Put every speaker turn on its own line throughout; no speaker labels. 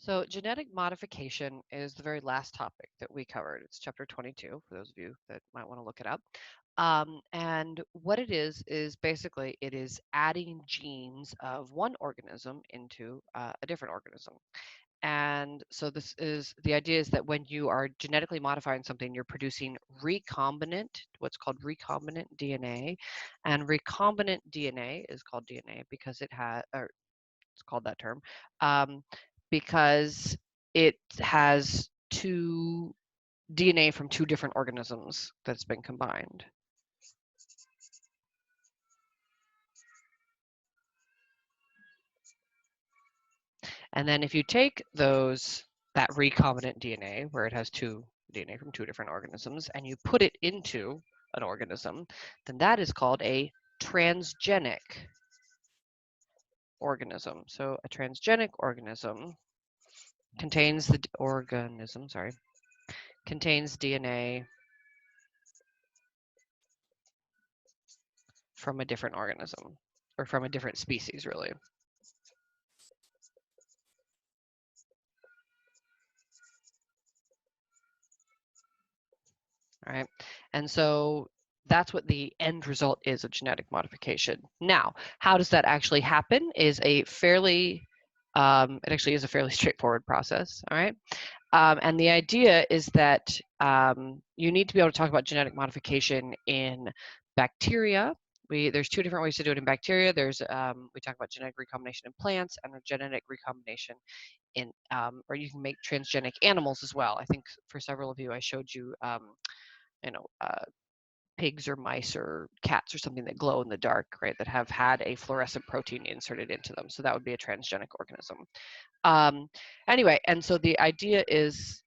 So genetic modification is the very last topic that we covered. It's chapter 22 for those of you that might want to look it up. And what it is basically it is adding genes of one organism into a different organism. And so this is the idea is that when you are genetically modifying something, you're producing recombinant, what's called recombinant DNA. And recombinant DNA is called DNA because it has, or it's called that term, um, because it has two DNA from two different organisms that's been combined. And then if you take that recombinant DNA, where it has two DNA from two different organisms, and you put it into an organism, then that is called a transgenic organism. So a transgenic organism contains contains DNA from a different organism, or from a different species, really. All right, and so that's what the end result is of genetic modification. Now, how does that actually happen is a fairly, it actually is a fairly straightforward process, all right? And the idea is that you need to be able to talk about genetic modification in bacteria. There's two different ways to do it in bacteria. We talk about genetic recombination in plants and a genetic recombination in, or you can make transgenic animals as well. I think for several of you, I showed you, you know, pigs or mice or cats or something that glow in the dark, right, that have had a fluorescent protein inserted into them. So that would be a transgenic organism. Anyway, and so the idea is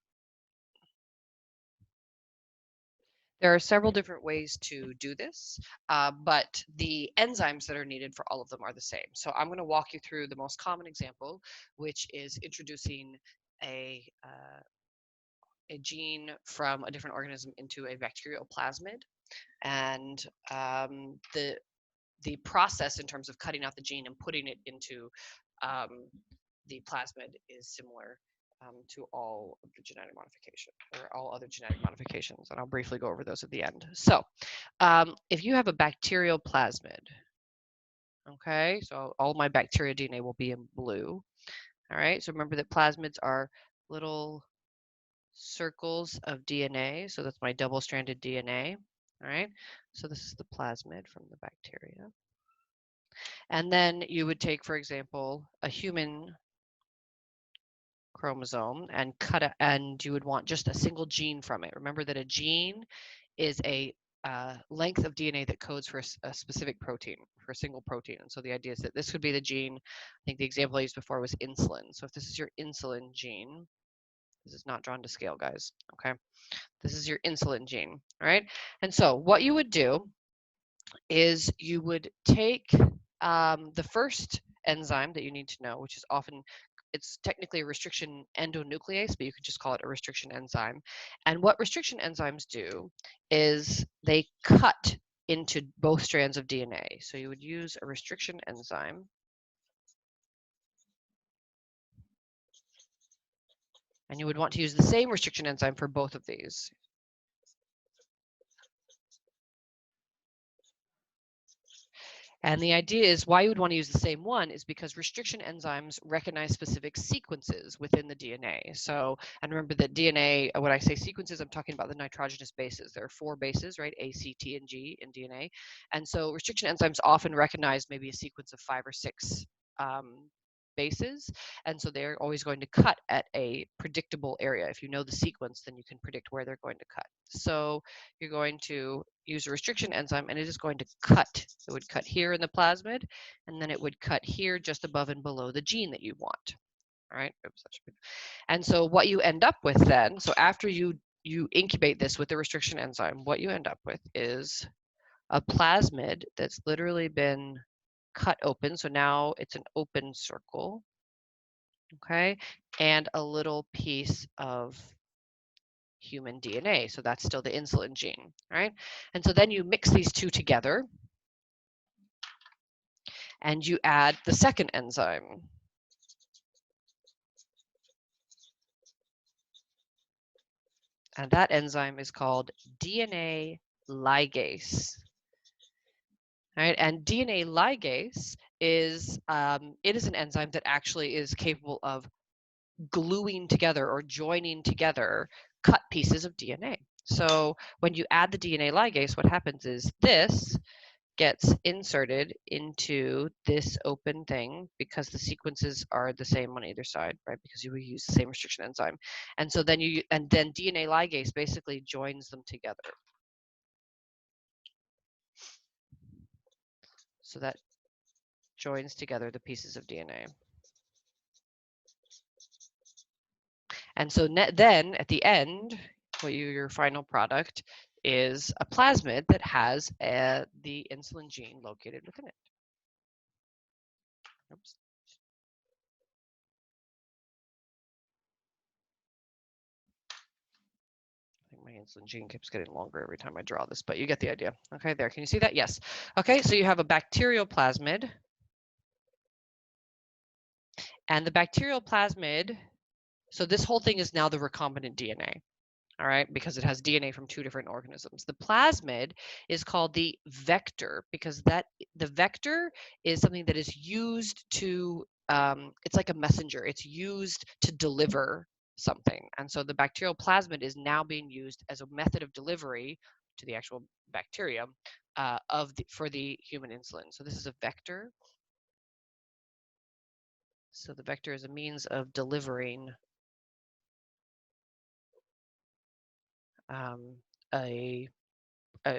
there are several different ways to do this, but the enzymes that are needed for all of them are the same. So I'm going to walk you through the most common example, which is introducing a gene from a different organism into a bacterial plasmid. And the process in terms of cutting out the gene and putting it into the plasmid is similar to all of the genetic modification, or all other genetic modifications, and I'll briefly go over those at the end. So if you have a bacterial plasmid, okay, so all my bacteria DNA will be in blue. All right, so remember that plasmids are little circles of DNA, so that's my double-stranded DNA. All right, so this is the plasmid from the bacteria. And then you would take, for example, a human chromosome and and you would want just a single gene from it. Remember that a gene is a length of DNA that codes for a specific protein, for a single protein. And so the idea is that this could be the gene. I think the example I used before was insulin. So if this is your insulin gene, this is not drawn to scale, guys. Okay, this is your insulin gene. All right, and so what you would do is you would take the first enzyme that you need to know, which is often, it's technically a restriction endonuclease, but you could just call it a restriction enzyme. And what restriction enzymes do is they cut into both strands of DNA. So you would use a restriction enzyme. And you would want to use the same restriction enzyme for both of these. And the idea is why you would want to use the same one is because restriction enzymes recognize specific sequences within the DNA. So, and remember that DNA, when I say sequences, I'm talking about the nitrogenous bases. There are 4 bases, right? A, C, T, and G in DNA. And so restriction enzymes often recognize maybe a sequence of 5 or 6 bases, and so they're always going to cut at a predictable area. If you know the sequence, then you can predict where they're going to cut. So you're going to use a restriction enzyme, and it is going to cut. It would cut here in the plasmid, and then it would cut here just above and below the gene that you want. All right. Oops, and so what you end up with then, so after you incubate this with the restriction enzyme, what you end up with is a plasmid that's literally been cut open. So now it's an open circle, okay, and a little piece of human DNA. So that's still the insulin gene, right? And so then you mix these two together and you add the second enzyme. And that enzyme is called DNA ligase. All right, and DNA ligase is it is an enzyme that actually is capable of gluing together or joining together cut pieces of DNA. So when you add the DNA ligase, what happens is this gets inserted into this open thing because the sequences are the same on either side, right? Because you use the same restriction enzyme. And so then then DNA ligase basically joins them together. So that joins together the pieces of DNA. And so then at the end, your final product is a plasmid that has the insulin gene located within it. Oops. I think my insulin gene keeps getting longer every time I draw this, but you get the idea. Okay, there. Can you see that? Yes. Okay, so you have a bacterial plasmid. And the bacterial plasmid, so this whole thing is now the recombinant DNA. All right, because it has DNA from 2 different organisms. The plasmid is called the vector because the vector is something that is used to, it's like a messenger. It's used to deliver something. And so the bacterial plasmid is now being used as a method of delivery to the actual bacteria for the human insulin. So this is a vector. So the vector is a means of delivering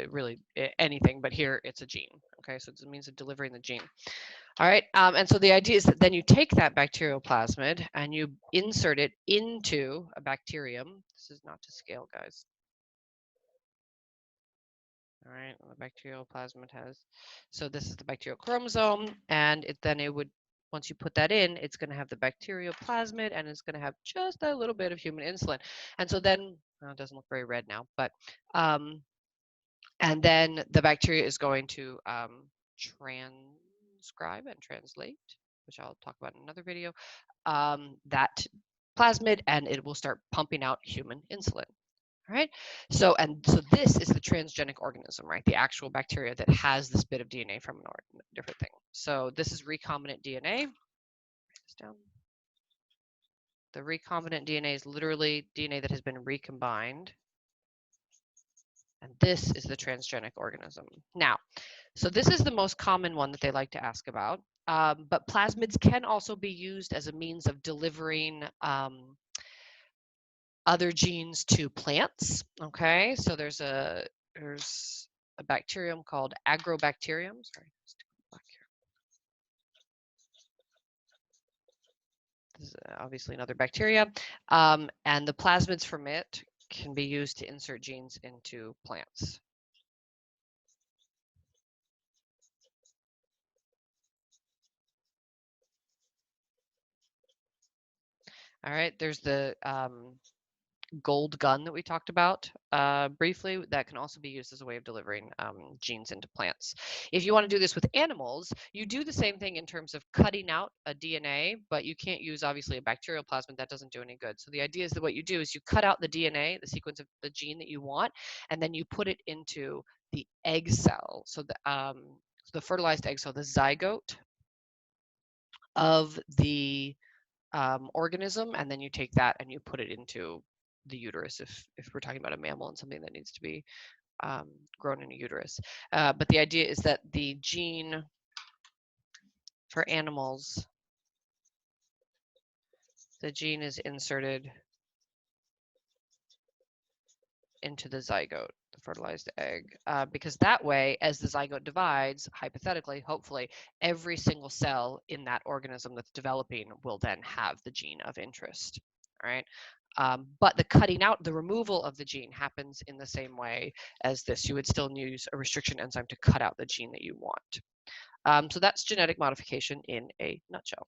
really anything, but here it's a gene. Okay, so it's a means of delivering the gene. All right, and so the idea is that then you take that bacterial plasmid and you insert it into a bacterium. This is not to scale, guys. All right, the bacterial plasmid has, so this is the bacterial chromosome, and it would, once you put that in, it's going to have the bacterial plasmid, and it's going to have just a little bit of human insulin. And so then, it doesn't look very red now, but and then the bacteria is going to transcribe and translate, which I'll talk about in another video, that plasmid, and it will start pumping out human insulin. All right. So this is the transgenic organism, right? The actual bacteria that has this bit of DNA from a different thing. So this is recombinant DNA. Write this down. The recombinant DNA is literally DNA that has been recombined. And this is the transgenic organism. Now, so this is the most common one that they like to ask about. But plasmids can also be used as a means of delivering other genes to plants. Okay, so there's a bacterium called agrobacterium. Sorry, this is obviously another bacteria, and the plasmids from it can be used to insert genes into plants. All right, there's the gold gun that we talked about briefly that can also be used as a way of delivering genes into plants. If you want to do this with animals, you do the same thing in terms of cutting out a DNA, but you can't use obviously a bacterial plasmid. That doesn't do any good. So the idea is that what you do is you cut out the DNA, the sequence of the gene that you want, and then you put it into the egg cell. So the fertilized egg cell, the zygote of the organism, and then you take that and you put it into the uterus if we're talking about a mammal and something that needs to be grown in a uterus. But the idea is that the gene for animals, the gene is inserted into the zygote, the fertilized egg, because that way, as the zygote divides, hypothetically, hopefully, every single cell in that organism that's developing will then have the gene of interest, all right? But the cutting out, the removal of the gene happens in the same way as this. You would still use a restriction enzyme to cut out the gene that you want. So that's genetic modification in a nutshell.